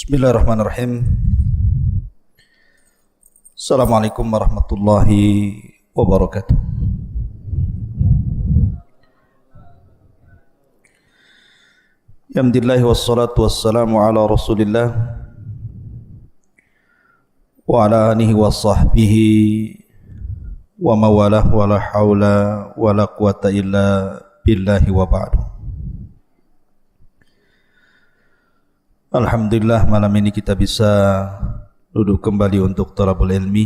Bismillahirrahmanirrahim. Assalamualaikum warahmatullahi wabarakatuh. Alhamdulillah wassalatu wassalamu ala Rasulillah wa ala alihi wa sahbihi wa mawalah wa la hawla wa la quwata illa billahi wa ba'du. Alhamdulillah malam ini kita bisa duduk kembali untuk talabul ilmi.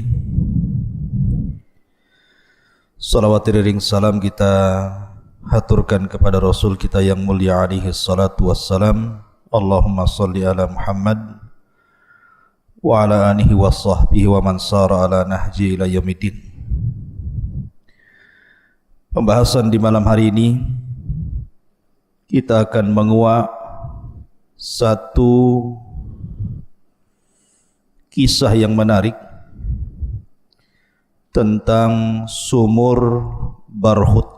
Salawat iring salam kita haturkan kepada Rasul kita yang mulia alaihi salatu wassalam. Allahumma salli ala Muhammad wa ala alihi wa sahbihi wa man sara ala nahji ila yaumiddin. Pembahasan di malam hari ini kita akan menguak satu kisah yang menarik tentang sumur Barhut,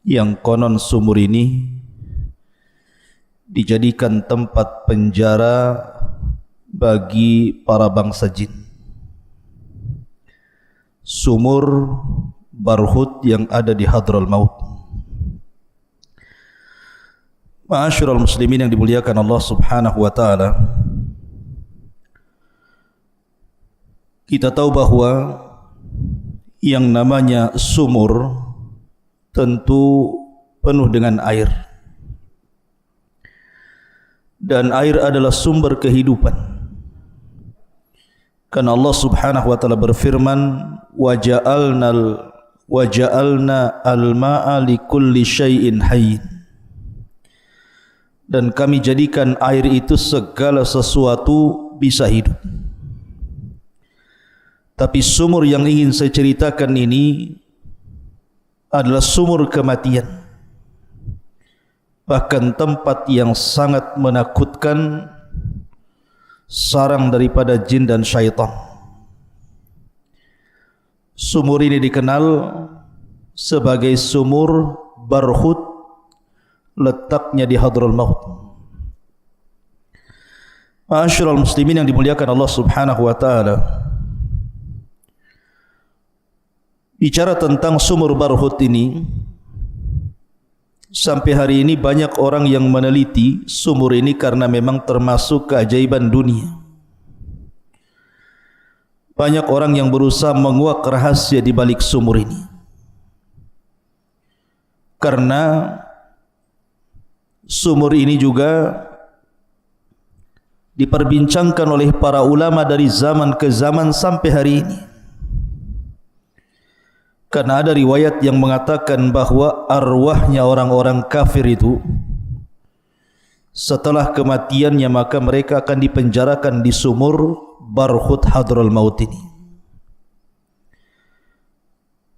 yang konon sumur ini dijadikan tempat penjara bagi para bangsa jin. Sumur Barhut yang ada di Hadral Maut. Ma'asyiral muslimin yang dimuliakan Allah Subhanahu wa taala. Kita tahu bahwa yang namanya sumur tentu penuh dengan air. Dan air adalah sumber kehidupan. Karena Allah Subhanahu wa taala berfirman, "Wa ja'alna al-ma'a likulli syai'in hayyin." Dan kami jadikan air itu segala sesuatu bisa hidup. Tapi sumur yang ingin saya ceritakan ini adalah sumur kematian. Bahkan tempat yang sangat menakutkan, sarang daripada jin dan syaitan. Sumur ini dikenal sebagai sumur Barhut, letaknya di Hadral Maut. Ma'asyiral muslimin yang dimuliakan Allah Subhanahu wa taala. Bicara tentang sumur Barhut ini, sampai hari ini banyak orang yang meneliti sumur ini karena memang termasuk keajaiban dunia. Banyak orang yang berusaha menguak rahasia di balik sumur ini. Karena sumur ini juga diperbincangkan oleh para ulama dari zaman ke zaman sampai hari ini. Karena ada riwayat yang mengatakan bahwa arwahnya orang-orang kafir itu setelah kematiannya maka mereka akan dipenjarakan di sumur Barhut Hadral Maut ini.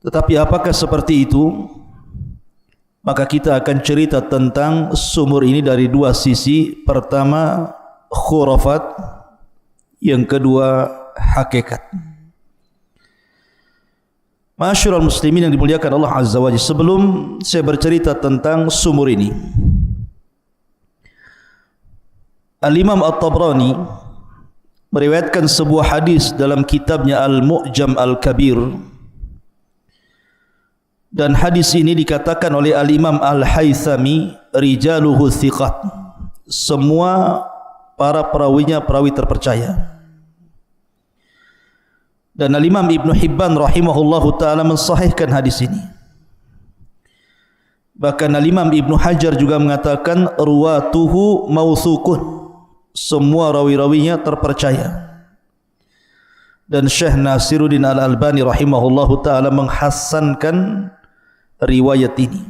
Tetapi apakah seperti itu? Maka kita akan cerita tentang sumur ini dari dua sisi. Pertama khurafat, yang kedua hakikat. Ma'asyiral muslimin yang dimuliakan Allah Azza wa Jalla, sebelum saya bercerita tentang sumur ini, Al-Imam At-Tabrani meriwayatkan sebuah hadis dalam kitabnya Al-Mu'jam Al-Kabir. Dan hadis ini dikatakan oleh Al-Imam Al-Haythami, rijaluhu thiqat. Semua para perawinya perawi terpercaya. Dan Al-Imam Ibn Hibban rahimahullahu ta'ala mensahihkan hadis ini. Bahkan Al-Imam Ibn Hajar juga mengatakan ruwatuhu mauthukun. Semua rawi-rawinya terpercaya. Dan Syekh Nasiruddin Al-Albani rahimahullahu ta'ala menghasankan riwayat ini.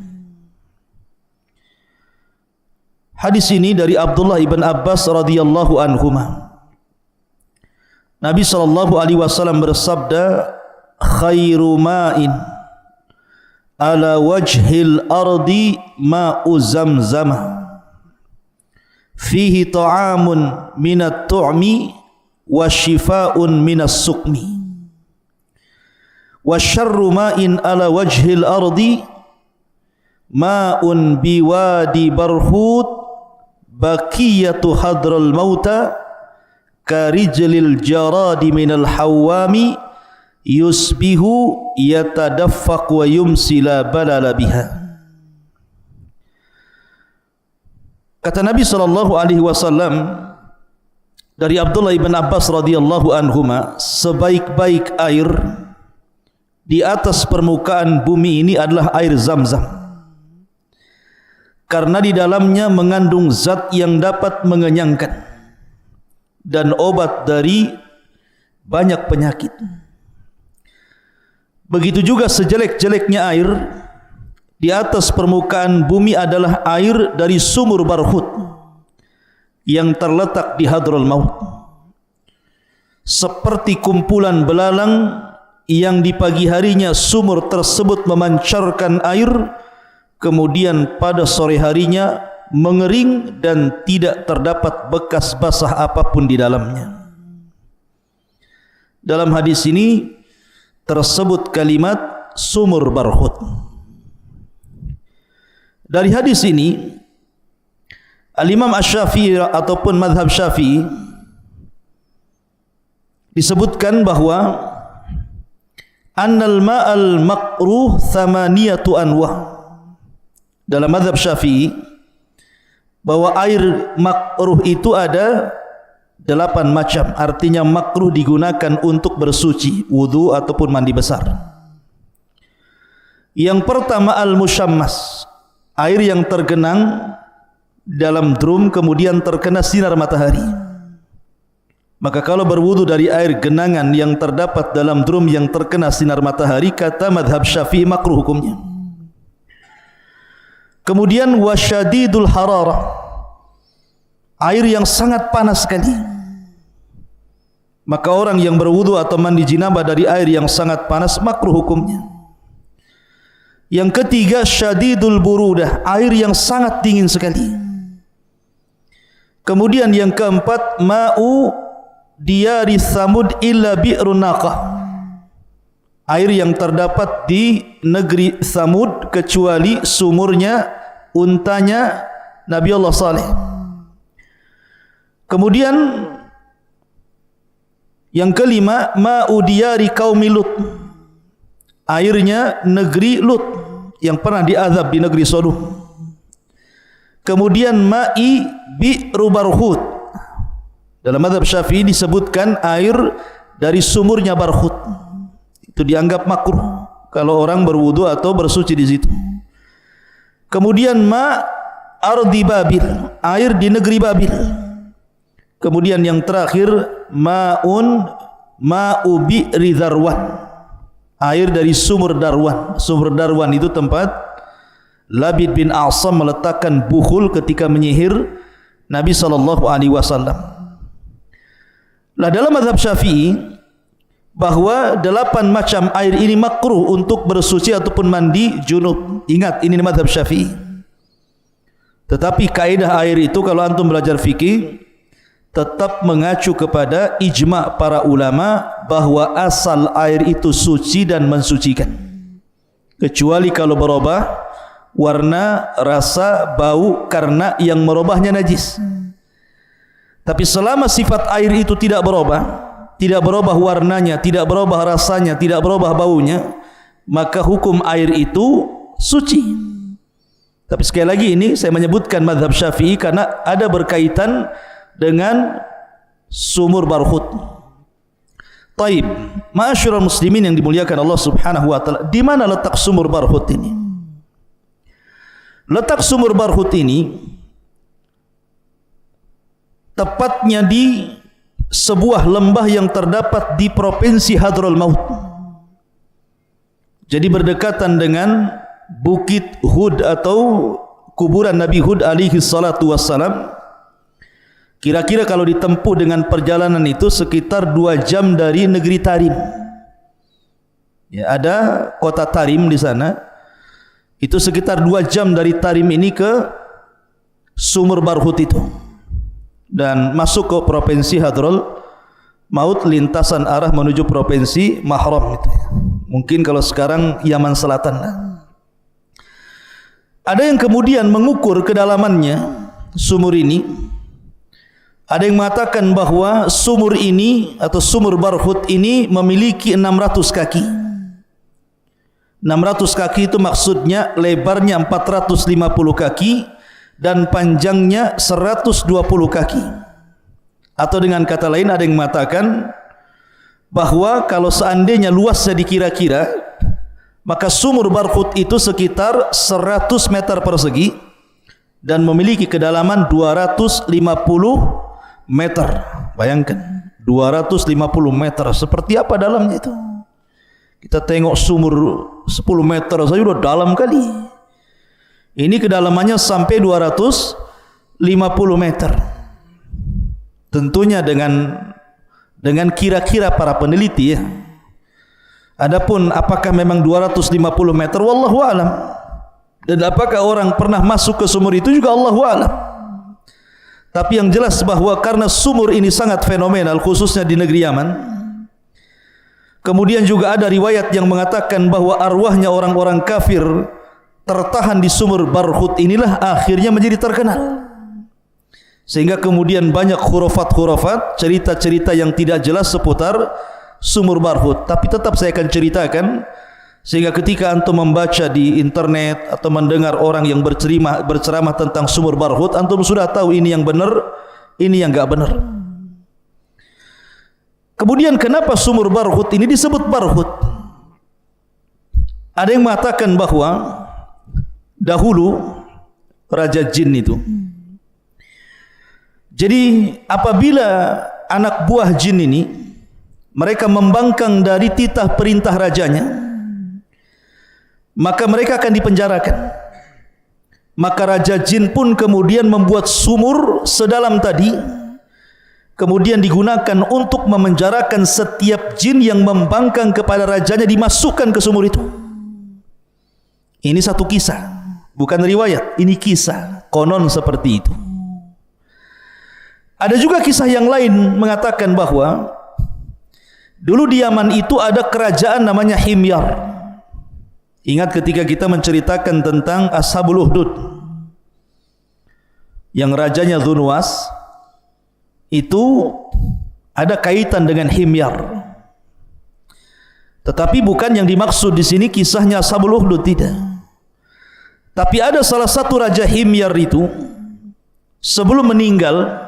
Hadis ini dari Abdullah ibn Abbas radhiyallahu anhuma. Nabi sallallahu alaihi wasallam bersabda, "Khairu ma'in ala wajhil ardi ma'u Zamzam. Fihi ta'amun minat tu'mi wa shifaa'un minas suqmi. Wa syarru ma'in ala wajhil ardi ma'un biwadi Barhut baqiyatu hadral mauta karijlil jaradi minal hawami yusbihu yatadaffaq wa yumsi la balala biha. Kata Nabi SAW dari Abdullah ibn Abbas radhiyallahu anhuma, sebaik-baik air di atas permukaan bumi ini adalah air Zam-Zam, karena di dalamnya mengandung zat yang dapat mengenyangkan dan obat dari banyak penyakit. Begitu juga sejelek-jeleknya air di atas permukaan bumi adalah air dari sumur Barhut yang terletak di Hadrul Maut, seperti kumpulan belalang yang di pagi harinya sumur tersebut memancarkan air, kemudian pada sore harinya mengering dan tidak terdapat bekas basah apapun di dalamnya. Dalam hadis ini tersebut kalimat sumur Barhut. Dari hadis ini Al-Imam Asy-Syafi'i ataupun mazhab Syafi'i disebutkan bahwa annal ma'al makruh thamaniyatu anwa. Dalam mazhab Syafi'i bahwa air makruh itu ada 8 macam, artinya makruh digunakan untuk bersuci, wudu ataupun mandi besar. Yang pertama al-musyammas, air yang tergenang dalam drum kemudian terkena sinar matahari. Maka kalau berwudu dari air genangan yang terdapat dalam drum yang terkena sinar matahari, kata mazhab Syafi'i makruh hukumnya. Kemudian wasyadidul hararah, air yang sangat panas sekali. Maka orang yang berwudu atau mandi jinabah dari air yang sangat panas makruh hukumnya. Yang ketiga syadidul burudah, air yang sangat dingin sekali. Kemudian yang keempat ma'u diyari Samud illa bi'run naqah, air yang terdapat di negeri Samud kecuali sumurnya untanya Nabi Allah Saleh. Kemudian yang kelima ma'u diyari qaumi Lut, airnya negeri Lut yang pernah diazab di negeri Sodom. Kemudian ma'i bi'ru Barhut, dalam mazhab Syafi'i disebutkan air dari sumurnya Barhut, itu dianggap makruh kalau orang berwudu atau bersuci di situ. Kemudian ma ardi Babil, air di negeri Babil. Kemudian yang terakhir ma'u bi'ri Darwan, air dari sumur Darwan. Sumur Darwan itu tempat Labid bin A'sam meletakkan bukhul ketika menyihir Nabi SAW. Lah dalam mazhab Syafi'i bahwa 8 macam air ini makruh untuk bersuci ataupun mandi junub. Ingat, ini mazhab Syafi'i. Tetapi kaidah air itu kalau antum belajar fikih tetap mengacu kepada ijma' para ulama bahwa asal air itu suci dan mensucikan, kecuali kalau berubah warna, rasa, bau karena yang merubahnya najis. Tapi selama sifat air itu tidak berubah warnanya, tidak berubah rasanya, tidak berubah baunya, maka hukum air itu suci. Tapi sekali lagi ini saya menyebutkan mazhab Syafi'i karena ada berkaitan dengan sumur Barhut. Taib, ma'asyiral muslimin yang dimuliakan Allah Subhanahu wa taala, di mana letak sumur Barhut ini? Letak sumur Barhut ini tepatnya di sebuah lembah yang terdapat di provinsi Hadrul Maut. Jadi berdekatan dengan Bukit Hud atau kuburan Nabi Hud alaihi salatu wassalam. Kira-kira kalau ditempuh dengan perjalanan itu sekitar 2 jam dari negeri Tarim. Ya, ada kota Tarim di sana. Itu sekitar 2 jam dari Tarim ini ke sumur Barhut itu. Dan masuk ke provinsi Hadrul Maut, lintasan arah menuju provinsi Mahram itu. Mungkin kalau sekarang Yaman Selatan. Ada yang kemudian mengukur kedalamannya sumur ini. Ada yang mengatakan bahwa sumur ini atau sumur Barhut ini memiliki 600 kaki. 600 kaki itu maksudnya lebarnya 450 kaki dan panjangnya 120 kaki. Atau dengan kata lain ada yang mengatakan bahwa kalau seandainya luasnya dikira-kira, maka sumur Barhut itu sekitar 100 meter persegi dan memiliki kedalaman 250 meter. Bayangkan 250 meter, seperti apa dalamnya itu? Kita tengok sumur 10 meter saja sudah dalam kali. Ini kedalamannya sampai 250 meter. Tentunya dengan kira-kira para peneliti ya. Adapun apakah memang 250 meter, wallahu alam. Dan apakah orang pernah masuk ke sumur itu juga allahu alam. Tapi yang jelas bahwa karena sumur ini sangat fenomenal, khususnya di negeri Yaman. Kemudian juga ada riwayat yang mengatakan bahwa arwahnya orang-orang kafir tertahan di sumur Barhut inilah akhirnya menjadi terkenal. Sehingga kemudian banyak khurafat-khurafat, cerita-cerita yang tidak jelas seputar sumur Barhut. Tapi tetap saya akan ceritakan, sehingga ketika antum membaca di internet atau mendengar orang yang berceramah tentang sumur Barhut, antum sudah tahu ini yang benar, ini yang enggak benar. Kemudian kenapa sumur Barhut ini disebut Barhut? Ada yang mengatakan bahwa dahulu Raja Jin itu, jadi apabila anak buah jin ini mereka membangkang dari titah perintah rajanya, maka mereka akan dipenjarakan. Maka Raja Jin pun kemudian membuat sumur sedalam tadi, kemudian digunakan untuk memenjarakan setiap jin yang membangkang kepada rajanya, dimasukkan ke sumur itu. Ini satu kisah, bukan riwayat, ini kisah, konon seperti itu. Ada juga kisah yang lain mengatakan bahwa dulu di Yaman itu ada kerajaan namanya Himyar. Ingat ketika kita menceritakan tentang Ashabul Ukhdud, yang rajanya Dzunwas, itu ada kaitan dengan Himyar. Tetapi bukan yang dimaksud di sini kisahnya Ashabul Ukhdud, tidak. Tapi ada salah satu raja Himyar itu sebelum meninggal,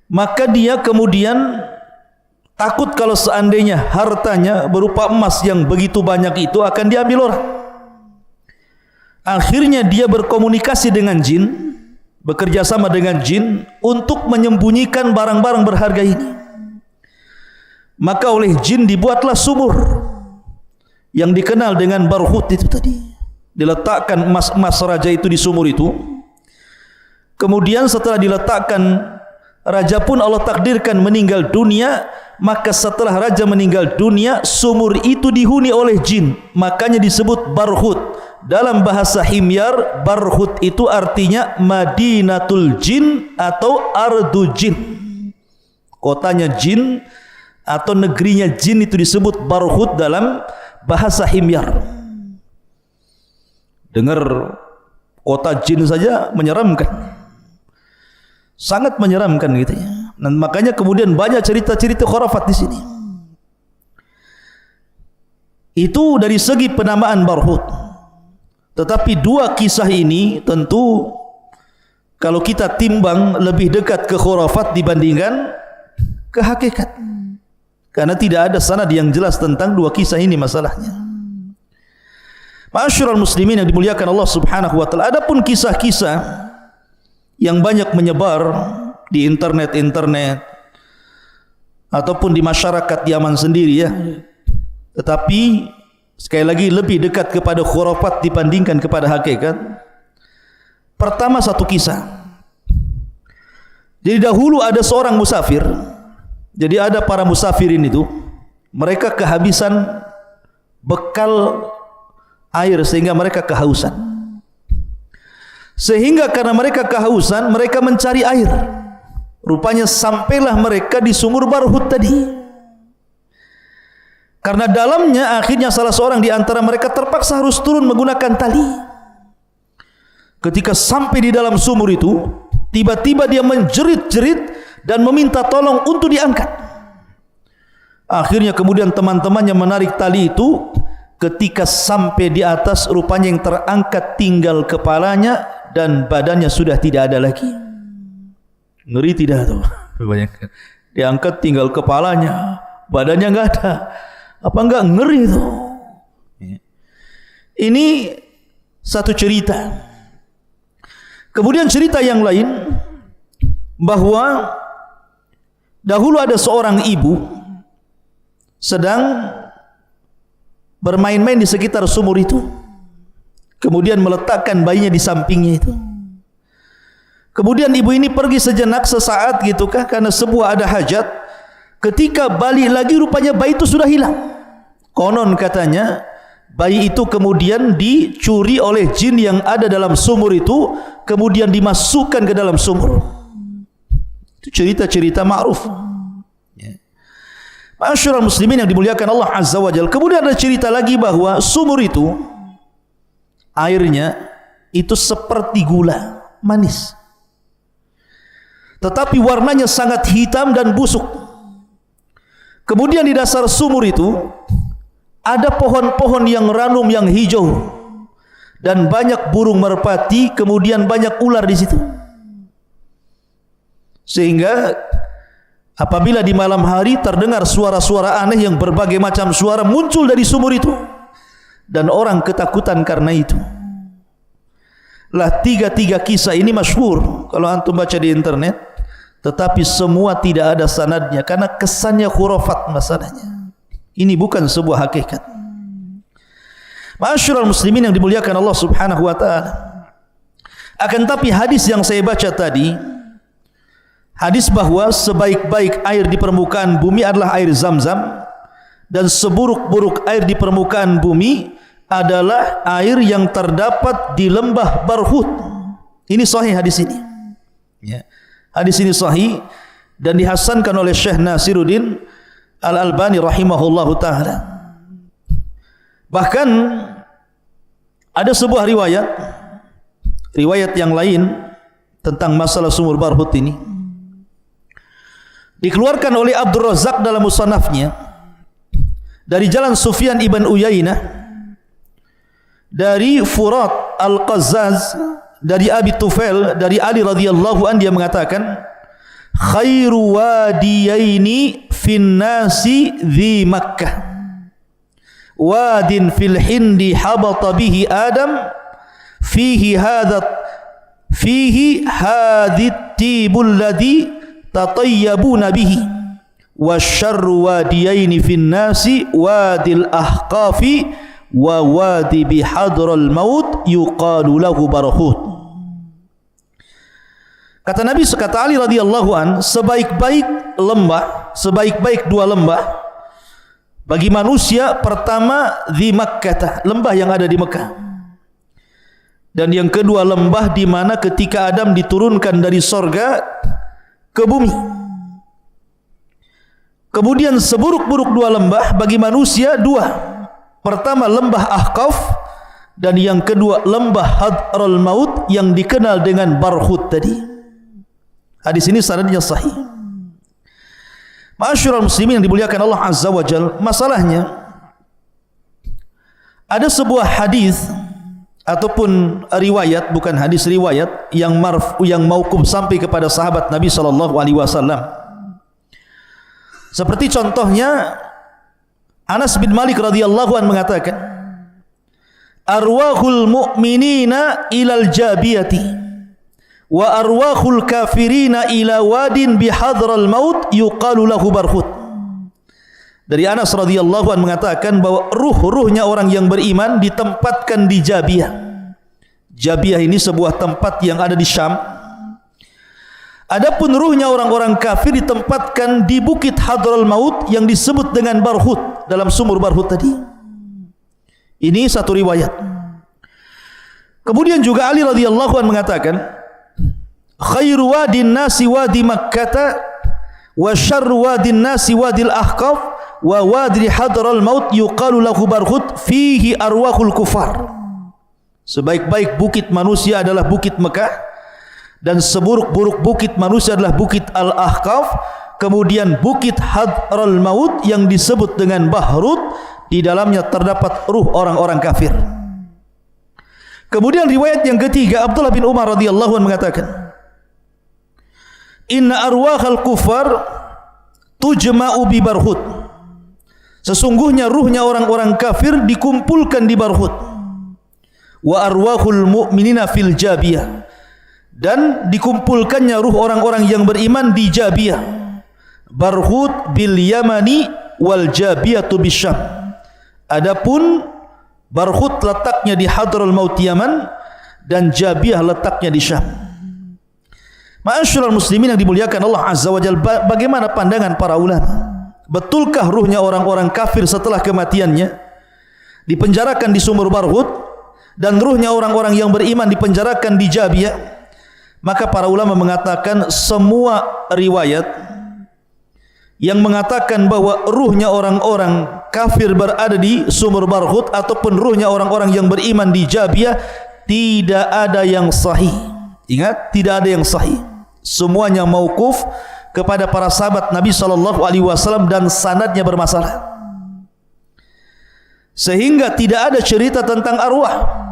maka dia kemudian takut kalau seandainya hartanya berupa emas yang begitu banyak itu akan diambil orang. Akhirnya dia berkomunikasi dengan jin, bekerja sama dengan jin untuk menyembunyikan barang-barang berharga ini. Maka oleh jin dibuatlah sumur yang dikenal dengan Barhut itu tadi. Diletakkan emas-emas raja itu di sumur itu. Kemudian setelah diletakkan, raja pun Allah takdirkan meninggal dunia. Maka setelah raja meninggal dunia, sumur itu dihuni oleh jin, makanya disebut Barhut. Dalam bahasa Himyar, Barhut itu artinya Madinatul Jin atau Ardu Jin, kotanya jin atau negerinya jin, itu disebut Barhut dalam bahasa Himyar. Dengar kota jin saja menyeramkan, sangat menyeramkan gitu ya. Dan makanya kemudian banyak cerita-cerita khurafat di sini. Itu dari segi penamaan Barhut. Tetapi dua kisah ini tentu kalau kita timbang lebih dekat ke khurafat dibandingkan ke hakikat. Karena tidak ada sanad yang jelas tentang dua kisah ini masalahnya. Ma'asyiral muslimin yang dimuliakan Allah Subhanahu wa taala, adapun kisah-kisah yang banyak menyebar di internet ataupun di masyarakat Yaman sendiri ya, tetapi sekali lagi lebih dekat kepada khurafat dibandingkan kepada hakikat. Pertama, satu kisah. Jadi dahulu ada seorang musafir. Jadi ada para musafirin itu, mereka kehabisan bekal air sehingga mereka kehausan. Sehingga karena mereka kehausan, mereka mencari air. Rupanya sampailah mereka di sumur Barhut tadi. Karena dalamnya akhirnya salah seorang di antara mereka terpaksa harus turun menggunakan tali. ketika sampai di dalam sumur itu, tiba-tiba dia menjerit-jerit dan meminta tolong untuk diangkat. Akhirnya kemudian teman-temannya menarik tali itu. Ketika sampai di atas, rupanya yang terangkat tinggal kepalanya dan badannya sudah tidak ada lagi. Ngeri tidak tuh? Bayangkan, diangkat tinggal kepalanya, badannya nggak ada. Apa enggak ngeri tuh? Ini satu cerita. Kemudian cerita yang lain, bahwa dahulu ada seorang ibu sedang bermain-main di sekitar sumur itu, kemudian meletakkan bayinya di sampingnya itu. Kemudian ibu ini pergi sejenak, sesaat gitukah, karena sebuah ada hajat. Ketika balik lagi, rupanya bayi itu sudah hilang. Konon katanya bayi itu kemudian dicuri oleh jin yang ada dalam sumur itu, kemudian dimasukkan ke dalam sumur. Itu cerita-cerita ma'ruf. Ma'asyiral muslimin yang dimuliakan Allah Azza wa Jalla. Kemudian ada cerita lagi bahwa sumur itu airnya itu seperti gula manis, tetapi warnanya sangat hitam dan busuk. Kemudian di dasar sumur itu ada pohon-pohon yang ranum yang hijau dan banyak burung merpati, kemudian banyak ular di situ. Sehingga apabila di malam hari terdengar suara-suara aneh yang berbagai macam suara muncul dari sumur itu, dan orang ketakutan karena itu. Lah tiga kisah ini masyhur kalau antum baca di internet, tetapi semua tidak ada sanadnya karena kesannya khurafat masalahnya. Ini bukan sebuah hakikat. Ma'asyiral muslimin yang dimuliakan Allah Subhanahu wa taala. Akan tapi hadis yang saya baca tadi, hadis bahwa sebaik-baik air di permukaan bumi adalah air Zam-Zam, dan seburuk-buruk air di permukaan bumi adalah air yang terdapat di lembah Barhut. Ini sahih hadis ini. Ya. Hadis ini sahih dan dihasankan oleh Syekh Nasiruddin Al-Albani rahimahullahu taala. Bahkan ada sebuah riwayat yang lain tentang masalah sumur Barhut ini, dikeluarkan oleh Abdul Razak dalam musannafnya dari jalan Sufyan ibn Uyainah dari Furat Al-Qazzaz dari Abi Tufail dari Ali radhiyallahu anhu, dia mengatakan khairu wadiyaini fin nasi dhi Makkah wadin fil hindi habata bihi Adam fihi hadit tibul ladhi tatayyabuna bihi wasyarru wadiyaini fin nasi wadil ahqafi wa wadi bihadral maut yuqalu lahu Barhut. Kata Nabi, kata Ali radhiyallahu an, sebaik-baik dua lembah bagi manusia, pertama di Makkah, lembah yang ada di Mekah, dan yang kedua lembah di mana ketika Adam diturunkan dari sorga ke bumi. Kemudian seburuk-buruk dua lembah bagi manusia, dua, pertama lembah Ahqaf, dan yang kedua lembah Hadral Maut yang dikenal dengan Barhut tadi. Hadis ini sanadnya sahih. Ma'asyiral muslimin yang dimuliakan Allah Azza wa Jalla, masalahnya ada sebuah hadis ataupun riwayat, bukan hadis, riwayat yang mauquf sampai kepada sahabat Nabi sallallahu alaihi wasallam. Seperti contohnya Anas bin Malik radhiyallahu anhu mengatakan, arwahul mu'minina ilal jabiyati wa arwahul kafirina ila wadin bihadral maut yuqalu lahu Barhut. Dari Anas radhiyallahu anhu mengatakan bahwa ruh-ruhnya orang yang beriman ditempatkan di Jabiyah. Jabiyah ini sebuah tempat yang ada di Syam. Adapun ruhnya orang-orang kafir ditempatkan di bukit Hadral Maut yang disebut dengan Barhut, dalam sumur Barhut tadi. Ini satu riwayat. Kemudian juga Ali radhiyallahu anhu mengatakan, khairu wadin nasi wadi Makkah wa syarru wadin nasi wadil Ahqaf wa wadi Hadral Maut yuqalu lahu Barhut fihi arwahul kufar. Sebaik-baik bukit manusia adalah bukit Mekah, dan seburuk-buruk bukit manusia adalah bukit Al-Ahqaf. Kemudian bukit Hadral Maut yang disebut dengan Bahrut, di dalamnya terdapat ruh orang-orang kafir. Kemudian riwayat yang ketiga, Abdullah bin Umar radhiyallahu anhu mengatakan, inna arwahal kufar tujma'u bi Barhut. Sesungguhnya ruhnya orang-orang kafir dikumpulkan di Barhut. Wa arwahul mu'minina fil Jabiyah. Dan dikumpulkannya ruh orang-orang yang beriman di Jabiyah. Barhut bil Yamani wal Jabiyatu bisyam. Adapun Barhut letaknya di Hadraul Maut Yaman dan Jabiyah letaknya di Syam. Ma'asyiral muslimin yang dimuliakan Allah Azza wa Jalla, bagaimana pandangan para ulama? Betulkah ruhnya orang-orang kafir setelah kematiannya dipenjarakan di sumur Barhut, dan ruhnya orang-orang yang beriman dipenjarakan di Jabiyah? Maka para ulama mengatakan semua riwayat yang mengatakan bahwa ruhnya orang-orang kafir berada di sumur Barhut ataupun ruhnya orang-orang yang beriman di Jabiyah, tidak ada yang sahih. Ingat, tidak ada yang sahih. Semuanya mauquf kepada para sahabat Nabi SAW dan sanadnya bermasalah. Sehingga tidak ada cerita tentang arwah.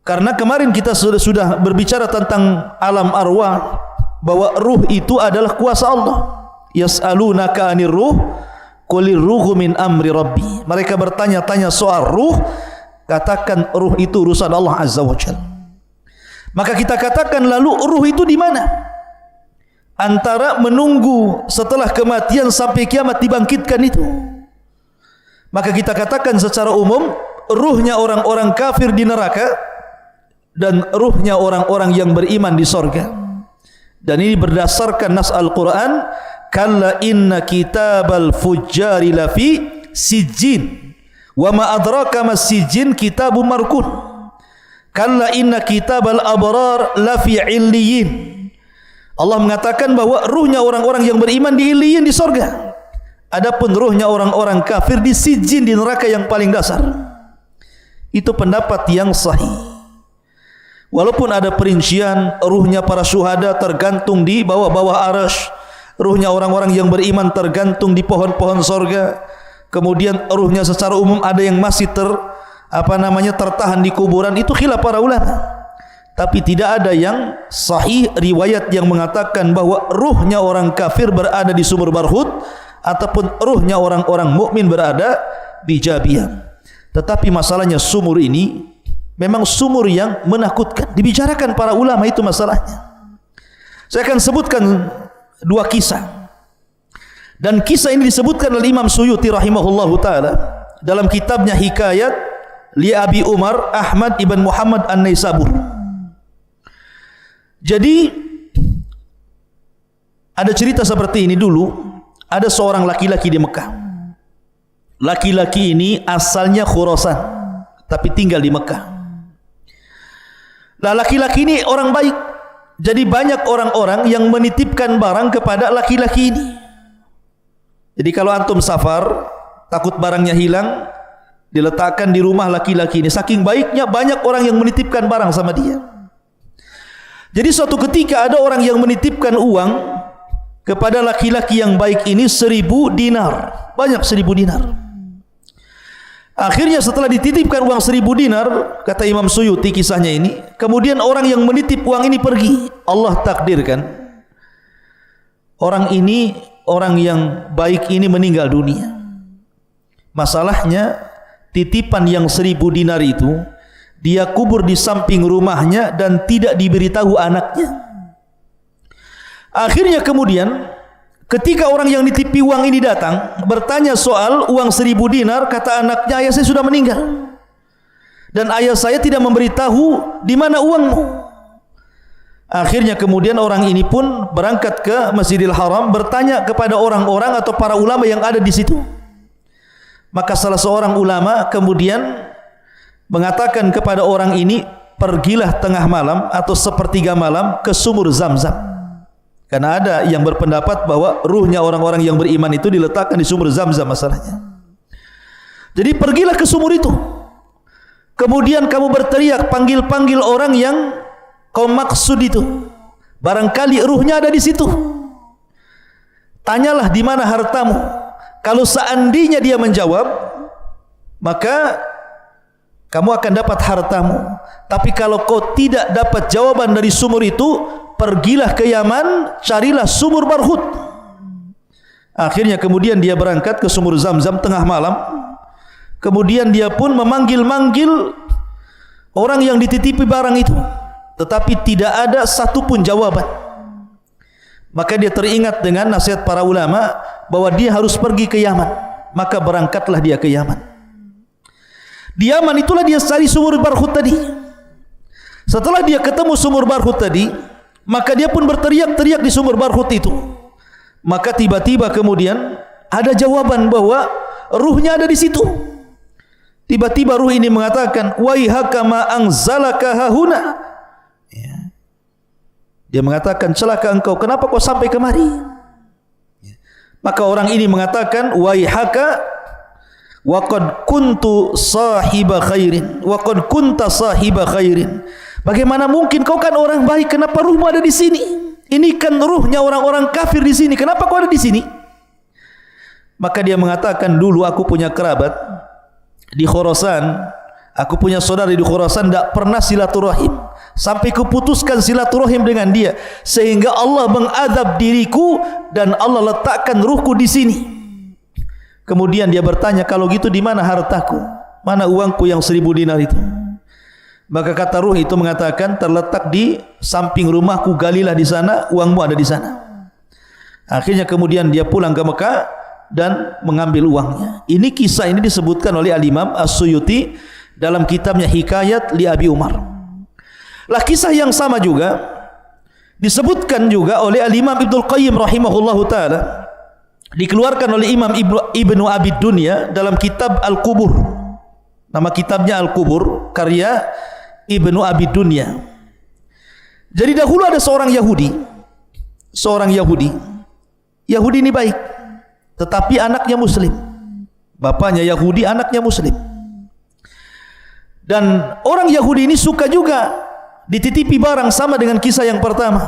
Karena kemarin kita sudah berbicara tentang alam arwah, bahwa ruh itu adalah kuasa Allah. Yas'alunaka 'anir ruh qulir ruhu min amri rabbi. Mereka bertanya-tanya soal ruh, katakan ruh itu urusan Allah Azza wa Jalla. Maka kita katakan, lalu ruh itu di mana? Antara menunggu setelah kematian sampai kiamat dibangkitkan itu. Maka kita katakan secara umum, ruhnya orang-orang kafir di neraka dan ruhnya orang-orang yang beriman di sorga. Dan ini berdasarkan nas Al-Quran, kalla inna kitabal fujjari lafi sijjin wa ma adraka mas sijjin kitabun markun. Kalla inna kitabal abrar lafi illiyin. Allah mengatakan bahwa ruhnya orang-orang yang beriman di illiyin, di sorga. Adapun ruhnya orang-orang kafir di sijjin, di neraka yang paling dasar. Itu pendapat yang sahih. Walaupun ada perincian, ruhnya para syuhada tergantung di bawah-bawah arasy, ruhnya orang-orang yang beriman tergantung di pohon-pohon sorga. Kemudian ruhnya secara umum ada yang masih tertahan di kuburan. Itu khilaf para ulama. Tapi tidak ada yang sahih riwayat yang mengatakan bahwa ruhnya orang kafir berada di sumur Barhut ataupun ruhnya orang-orang mukmin berada di Jabiyah. Tetapi masalahnya sumur ini memang sumur yang menakutkan. Dibicarakan para ulama itu masalahnya. Saya akan sebutkan dua kisah. Dan kisah ini disebutkan oleh Imam Suyuti rahimahullahu ta'ala dalam kitabnya Hikayat li Abi Umar Ahmad ibn Muhammad An-Naisabur. Jadi ada cerita seperti ini dulu. Ada seorang laki-laki di Mekah. Laki-laki ini asalnya Khurasan, tapi tinggal di Mekah. Nah, laki-laki ini orang baik. Jadi banyak orang-orang yang menitipkan barang kepada laki-laki ini. Jadi kalau antum safar, takut barangnya hilang, diletakkan di rumah laki-laki ini. Saking baiknya banyak orang yang menitipkan barang sama dia. Jadi suatu ketika ada orang yang menitipkan uang kepada laki-laki yang baik ini 1000 dinar. Banyak 1000 dinar. Akhirnya setelah dititipkan uang 1000 dinar, kata Imam Suyuti kisahnya ini, kemudian orang yang menitip uang ini pergi. Allah takdirkan orang ini, orang yang baik ini meninggal dunia. Masalahnya titipan yang 1000 dinar itu dia kubur di samping rumahnya dan tidak diberitahu anaknya. Akhirnya kemudian ketika orang yang nitipi uang ini datang bertanya soal uang 1000 dinar, kata anaknya, ayah saya sudah meninggal dan ayah saya tidak memberitahu di mana uangmu. Akhirnya kemudian orang ini pun berangkat ke Masjidil Haram bertanya kepada orang-orang atau para ulama yang ada di situ. Maka salah seorang ulama kemudian mengatakan kepada orang ini, pergilah tengah malam atau sepertiga malam ke sumur Zam-Zam. Karena ada yang berpendapat bahwa ruhnya orang-orang yang beriman itu diletakkan di sumur Zam-Zam masalahnya. Jadi pergilah ke sumur itu. Kemudian kamu berteriak, panggil-panggil orang yang kau maksud itu. Barangkali ruhnya ada di situ. Tanyalah di mana hartamu. Kalau seandainya dia menjawab, maka kamu akan dapat hartamu. Tapi kalau kau tidak dapat jawaban dari sumur itu, pergilah ke Yaman, carilah sumur Barhut. Akhirnya kemudian dia berangkat ke sumur Zam-Zam tengah malam. Kemudian dia pun memanggil-manggil orang yang dititipi barang itu, tetapi tidak ada satupun jawaban. Maka dia teringat dengan nasihat para ulama bahwa dia harus pergi ke Yaman. Maka berangkatlah dia ke Yaman. Di Yaman itulah dia cari sumur Barhut tadi. Setelah dia ketemu sumur Barhut tadi, maka dia pun berteriak-teriak di sumur Barhut itu. Maka tiba-tiba kemudian ada jawaban bahwa ruhnya ada di situ. Tiba-tiba ruh ini mengatakan, waihaka ma anzalaka hahuna. Ya. Dia mengatakan, celaka engkau, kenapa kau sampai kemari? Ya. Maka orang ini mengatakan, waihaka wa qad kuntu sahiba khairin wa qad kunta sahiba khairin. Bagaimana mungkin, kau kan orang baik, kenapa ruhmu ada di sini? Ini kan ruhnya orang-orang kafir di sini, kenapa kau ada di sini? Maka dia mengatakan, dulu aku punya kerabat di Khurasan, aku punya saudara di Khurasan, tidak pernah silaturahim, sampai kuputuskan silaturahim dengan dia, sehingga Allah mengadab diriku dan Allah letakkan ruhku di sini. Kemudian dia bertanya, kalau gitu di mana hartaku, mana uangku yang 1000 dinar itu? Maka kata ruh itu mengatakan, terletak di samping rumahku, galilah di sana, uangmu ada di sana. Akhirnya kemudian dia pulang ke Mekah dan mengambil uangnya. Ini kisah ini disebutkan oleh Al-Imam As-Suyuti dalam kitabnya Hikayat li Abi Umar. Lah kisah yang sama juga disebutkan juga oleh Al-Imam Ibnul Qayyim rahimahullahu taala, dikeluarkan oleh Imam Ibnu Abi Dunya dalam kitab Al-Qubur. Nama kitabnya Al-Qubur, karya Ibnu Abi Dunya. Jadi dahulu ada seorang Yahudi. Yahudi ini baik, tetapi anaknya Muslim. Bapaknya Yahudi, anaknya Muslim. Dan orang Yahudi ini suka juga dititipi barang, sama dengan kisah yang pertama.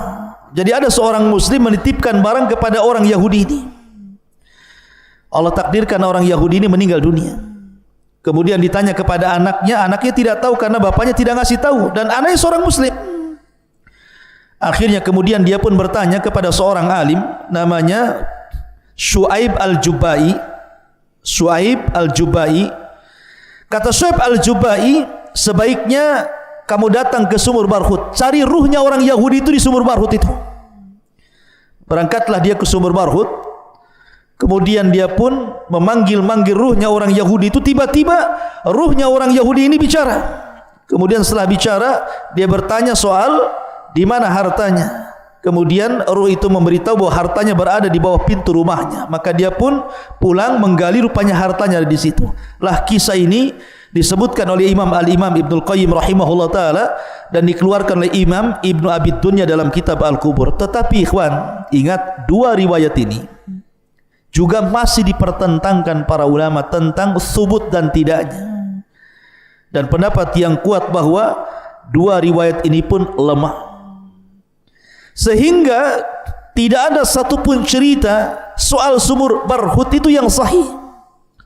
Jadi ada seorang Muslim menitipkan barang kepada orang Yahudi ini. Allah takdirkan orang Yahudi ini meninggal dunia. Kemudian ditanya kepada anaknya, anaknya tidak tahu karena bapaknya tidak ngasih tahu, dan anaknya seorang Muslim. Akhirnya kemudian dia pun bertanya kepada seorang alim namanya Syuaib Al-Jubai. Kata Syuaib Al-Jubai, sebaiknya kamu datang ke sumur Barhut, cari ruhnya orang Yahudi itu di sumur Barhut itu. Berangkatlah dia ke sumur Barhut. Kemudian dia pun memanggil-manggil ruhnya orang Yahudi itu. Tiba-tiba ruhnya orang Yahudi ini bicara. Kemudian setelah bicara, dia bertanya soal di mana hartanya. Kemudian ruh itu memberitahu bahwa hartanya berada di bawah pintu rumahnya. Maka dia pun pulang menggali, rupanya hartanya ada di situ. Lah kisah ini disebutkan oleh Al-Imam Ibnul Qayyim rahimahullah taala dan dikeluarkan oleh Imam Ibnu Abi Dunya dalam kitab Al-Qubur. Tetapi ikhwan, ingat, dua riwayat ini juga masih dipertentangkan para ulama tentang subut dan tidaknya. Dan pendapat yang kuat bahwa dua riwayat ini pun lemah, sehingga tidak ada satupun cerita soal sumur Barhut itu yang sahih.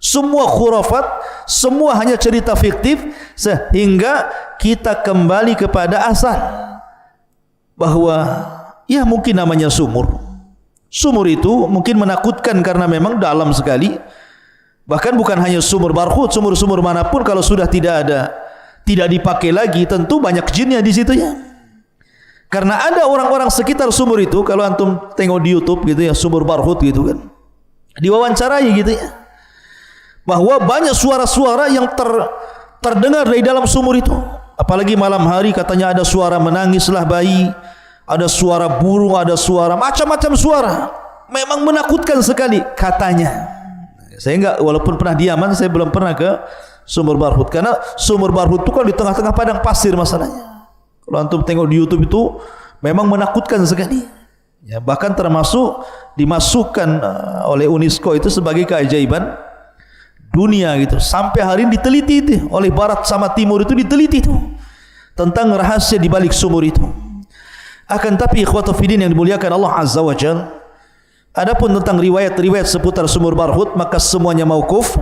Semua khurafat, semua hanya cerita fiktif, sehingga kita kembali kepada asal bahwa ya mungkin namanya sumur. Sumur itu mungkin menakutkan karena memang dalam sekali. Bahkan bukan hanya sumur Barhut, sumur-sumur manapun kalau sudah tidak dipakai lagi, tentu banyak jinnya di situ ya. Karena ada orang-orang sekitar sumur itu, kalau antum tengok di YouTube gitu ya, sumur Barhut gitu kan, diwawancarai gitu ya, bahwa banyak suara-suara yang terdengar dari dalam sumur itu. Apalagi malam hari katanya ada suara menangislah bayi, ada suara burung, ada suara macam-macam suara. Memang menakutkan sekali katanya. Saya enggak, walaupun pernah di Yaman, saya belum pernah ke sumur Barhut, karena sumur Barhut itu kan di tengah-tengah padang pasir masalahnya. Kalau antum tengok di YouTube itu memang menakutkan sekali. Ya, bahkan termasuk dimasukkan oleh UNESCO itu sebagai keajaiban dunia gitu. Sampai hari ini diteliti itu oleh barat sama timur, itu diteliti itu tentang rahasia di balik sumur itu. Akan tapi ikhwatu fiddin yang dimuliakan Allah Azza wa Jalla, adapun tentang riwayat-riwayat seputar sumur Barhut maka semuanya mauquf,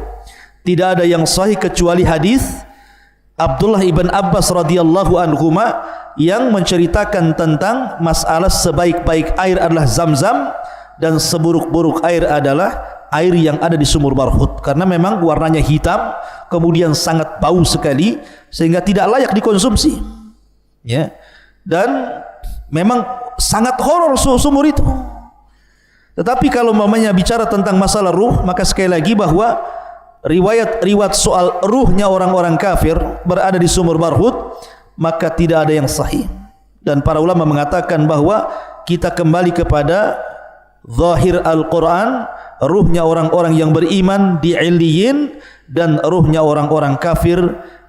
tidak ada yang sahih kecuali hadis Abdullah ibn Abbas radhiyallahu anhuma yang menceritakan tentang masalah sebaik-baik air adalah Zam-Zam dan seburuk-buruk air adalah air yang ada di sumur Barhut, karena memang warnanya hitam, kemudian sangat bau sekali sehingga tidak layak dikonsumsi, ya. Dan memang sangat horor sumur itu. Tetapi kalau mamanya bicara tentang masalah ruh, maka sekali lagi bahwa riwayat soal ruhnya orang-orang kafir berada di sumur Barhut maka tidak ada yang sahih. Dan para ulama mengatakan bahwa kita kembali kepada zahir Al-Quran, ruhnya orang-orang yang beriman di Illiyin dan ruhnya orang-orang kafir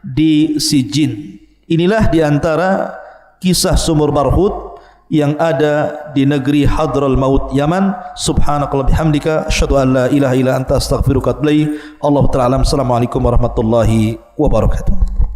di Sijin. Inilah diantara kisah sumur Barhut yang ada di negeri Hadral Maut Yaman. Subhanakallah bihamdika asyhadu an la ilaha illa anta astaghfiruka wa atubu ilaik. Allahu ta'ala. Assalamualaikum warahmatullahi wabarakatuh.